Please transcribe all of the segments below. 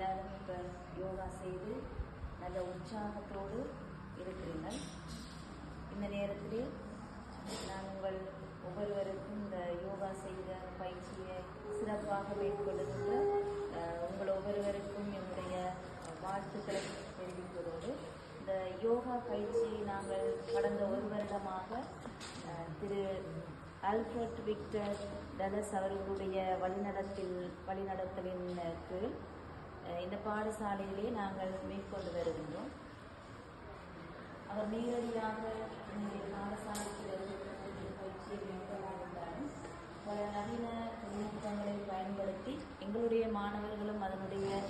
எல்லாரும் இப்போ யோகா செய்து நல்ல உற்சாகத்தோடு இருக்கிறீர்கள். இந்த நேரத்திலே நான் உங்கள் ஒவ்வொருவருக்கும் இந்த யோகா செய்த பயிற்சியை சிறப்பாக மேற்கொள்ளுகின்ற உங்கள் ஒவ்வொருவருக்கும் என்னுடைய வாழ்த்துக்களை தெரிவிப்பதோடு, இந்த யோகா பயிற்சியை நாங்கள் கடந்த ஒரு வருடமாக திரு ஆல்ஃபிரட் விக்டர் டலஸ் அவர்களுடைய வழிநடத்தலின் கீழ் இந்த பாடசாலையிலே நாங்கள் மேற்கொண்டு வருகின்றோம். அவர் நேரடியாக பாடசாலைக்கு வருகின்ற பயிற்சியை மேற்கொள்ளாவிட்டாலும் பல நவீன தொழில்நுட்பங்களை பயன்படுத்தி எங்களுடைய மாணவர்களும் அதனுடைய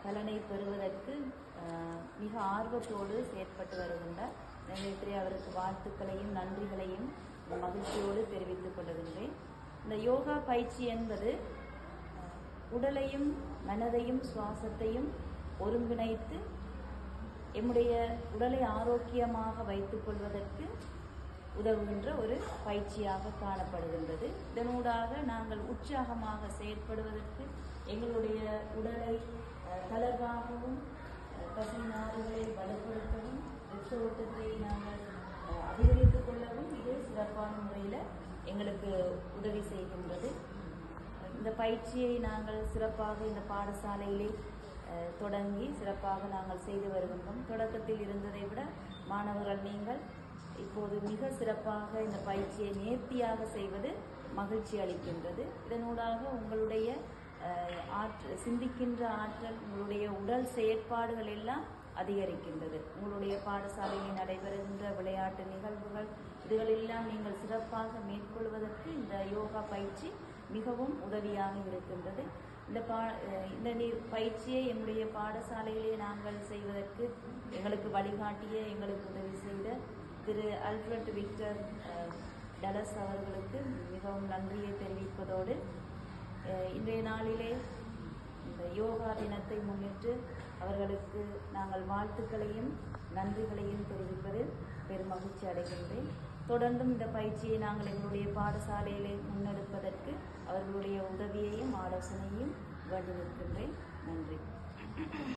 பலனை பெறுவதற்கு மிக ஆர்வத்தோடு செயற்பட்டு வருகின்றார். நேரத்திலே அவருக்கு வாழ்த்துக்களையும் நன்றிகளையும் மகிழ்ச்சியோடு தெரிவித்துக் கொள்கின்றேன். இந்த யோகா பயிற்சி என்பது உடலையும் மனதையும் சுவாசத்தையும் ஒருங்கிணைத்து எம்முடைய உடலை ஆரோக்கியமாக வைத்துக் கொள்வதற்கு உதவுகின்ற ஒரு பயிற்சியாக காணப்படுகின்றது. இதனூடாக நாங்கள் உற்சாகமாக செயற்படுவதற்கு, எங்களுடைய உடலை தளர்வாகவும் தசை நாறுகளை வலுப்படுத்தவும், இரத்த ஓட்டத்தை நாங்கள் அதிகரித்துக் கொள்ளவும் இது சிறப்பான முறையில் எங்களுக்கு உதவி செய்கின்றது. இந்த பயிற்சியை நாங்கள் சிறப்பாக இந்த பாடசாலையிலே தொடங்கி சிறப்பாக நாங்கள் செய்து வருகின்றோம். தொடக்கத்தில் இருந்ததை விட மாணவர்கள் நீங்கள் இப்போது மிக சிறப்பாக இந்த பயிற்சியை நேர்த்தியாக செய்வது மகிழ்ச்சி அளிக்கின்றது. இதனூடாக உங்களுடைய சிந்திக்கின்ற ஆற்றல், உங்களுடைய உடல் செயற்பாடுகள் எல்லாம் அதிகரிக்கின்றது. உங்களுடைய பாடசாலையில் நடைபெறுகின்ற விளையாட்டு நிகழ்வுகள் இதுகளெல்லாம் நீங்கள் சிறப்பாக மேற்கொள்வதற்கு இந்த யோகா பயிற்சி மிகவும் உதவியாக இருக்கின்றது. இந்த பயிற்சியை எங்களுடைய பாடசாலையிலே நாங்கள் செய்வதற்கு எங்களுக்கு வழிகாட்டிய, எங்களுக்கு உதவி செய்த திரு ஆல்ஃபிரட் விக்டர் டலஸ் அவர்களுக்கு மிகவும் நன்றியை தெரிவிப்பதோடு, இன்றைய நாளிலே இந்த யோகா தினத்தை முன்னிட்டு அவர்களுக்கு நாங்கள் வாழ்த்துக்களையும் நன்றிகளையும் தெரிவிப்பதில் பெரும் மகிழ்ச்சி அடைகின்றேன். தொடர்ந்தும் இந்த பயிற்சியை நாங்கள் எங்களுடைய பாடசாலையிலே முன்னெடுப்பதற்கு அவர்களுடைய உதவியையும் ஆலோசனையும் வேண்டி நிற்கின்றேன். நன்றி.